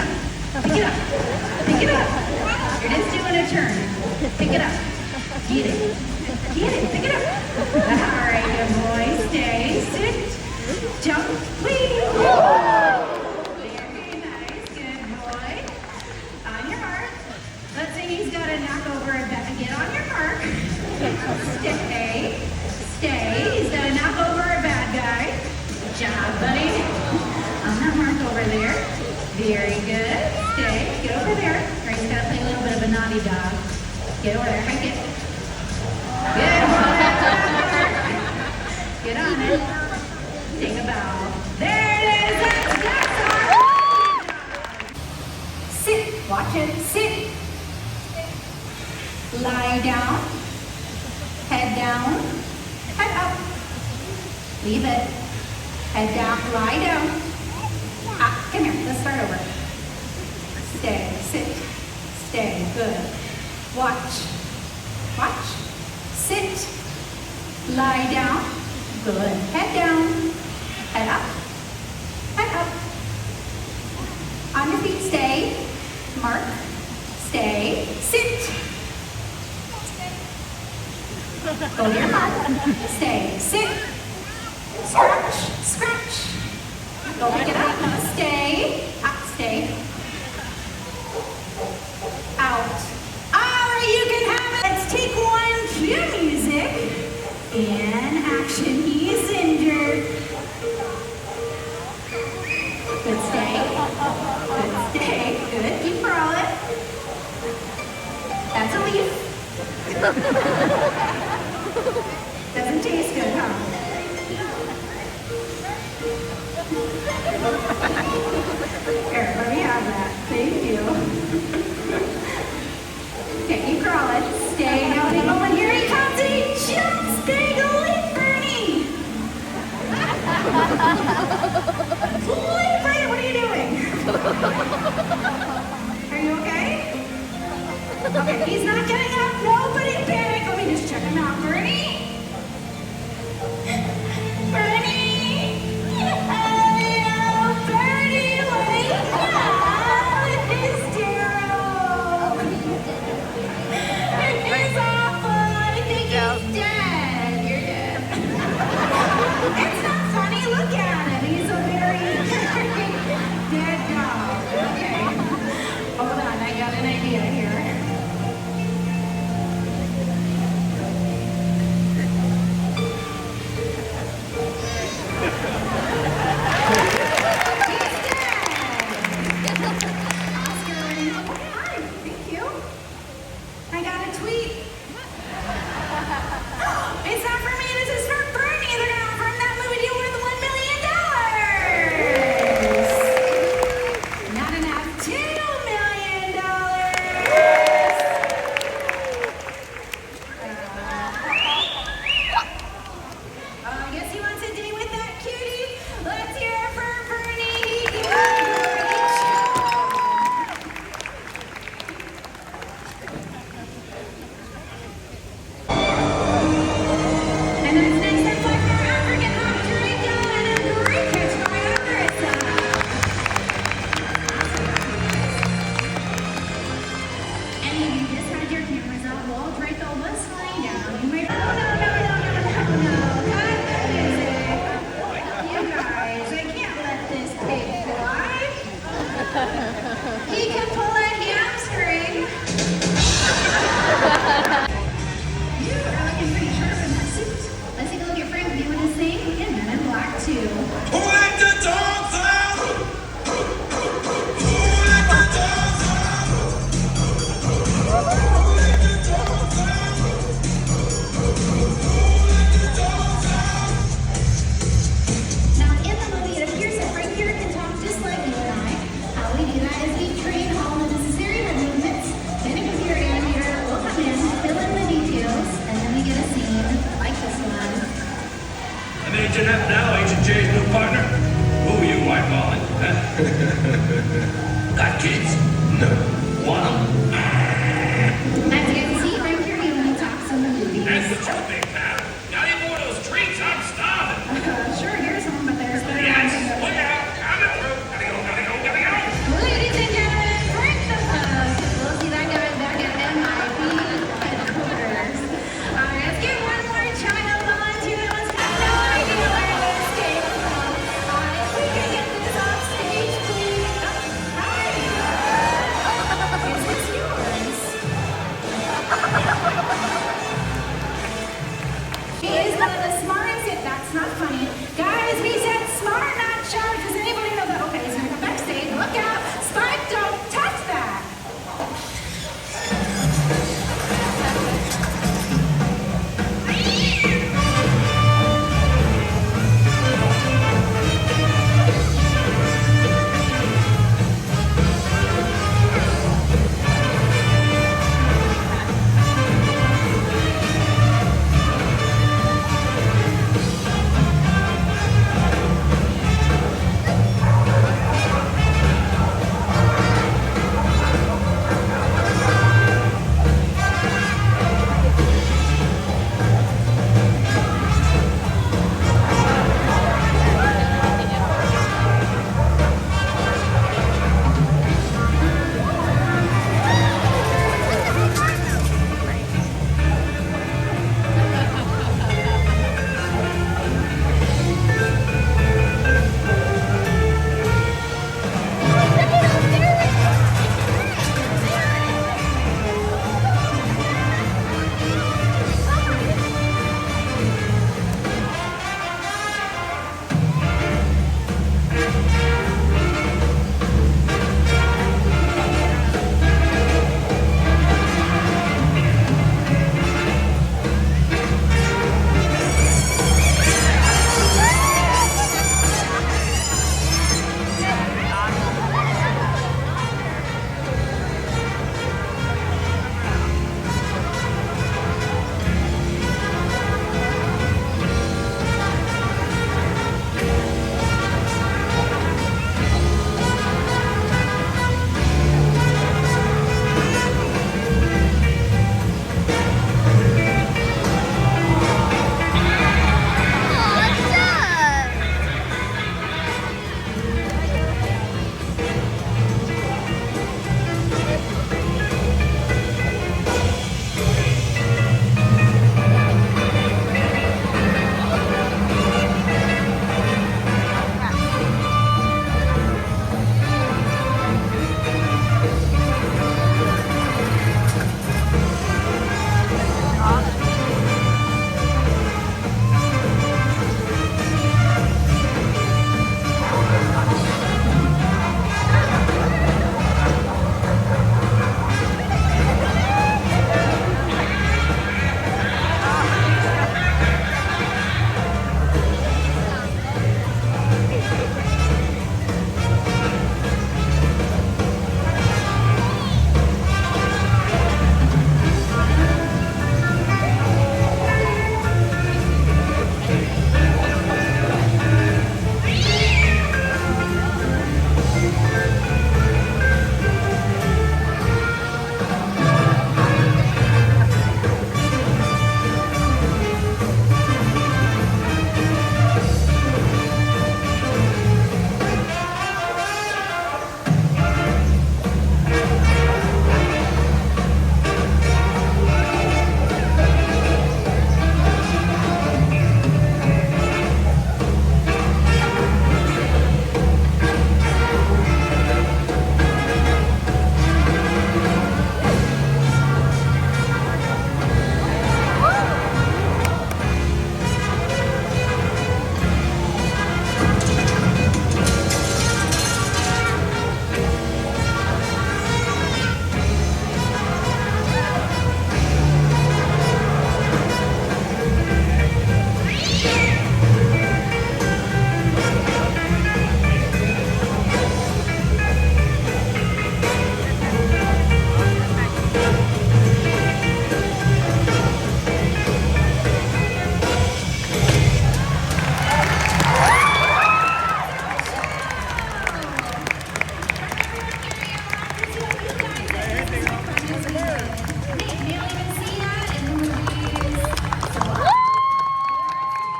up. Pick it up. Pick it up. You're just doing a turn. Pick it up. Get it. Get it. Pick it up. All right, good boy. Stay. Sit. Jump. Leave. Very nice. Good boy. On your mark. Let's say he's got to knock over a bed. Get on your mark. Stay. Stay. He's got to knock over a bad guy. Good job, buddy. On that mark over there. Very good. Stay. Get over there. Right, he's got to play a little bit of a naughty dog. Get over there. Hike it. Good boy. Get on it. Take a bow. There it is. That's our sit. Watch it. Sit. Lie down. Head down. Head up. Leave it. Head down. Lie down. Come here. Let's start over. Stay. Sit. Stay. Good. Watch. Watch. Sit. Lie down. Good. Head down. Head up. Head up. On your feet. Stay. Mark. Stay. Sit. Go to your mark. Stay. Sit. Scratch. Scratch. Go pick it up. Stay. Up. Stay. Out. All right, you can have it. Let's take one cue music. And action. He's injured. Good stay. Good stay. Good. Keep crawling. That's a leaf. Doesn't taste good, huh? Here, let me have that. Thank you. Okay, keep crawling. Stay now. Take a moment. Here he comes. He jumps. Big leap, Bernie. Leap, Bernie. What are you doing? Are you okay? Okay, he's not getting up. Nobody panic. Let me just check him out. Bernie? Bernie? Bernie, wake up! It's terrible. It's awful. I think he's dead. You're dead. It's not funny. Look at him. He's a very dead dog. Okay. Hold on. I got an idea here. He can pull a hamstring. You are looking pretty sharp in that suit. Let's take a look at Frank doing his thing in Men in Black 2. Who let the dogs out? Who let the dogs out? Who let the dogs out? Who let the dogs out? Now in the movie, it appears that Frank here can talk just like you and I. How we do that is we train all the necessary head movements. Then a computer animator will come in, fill in the details, and then we get a scene like this one. I'm Agent F now, Agent J's new partner. Who you whiteballing, huh? Got kids? No. Want 'em?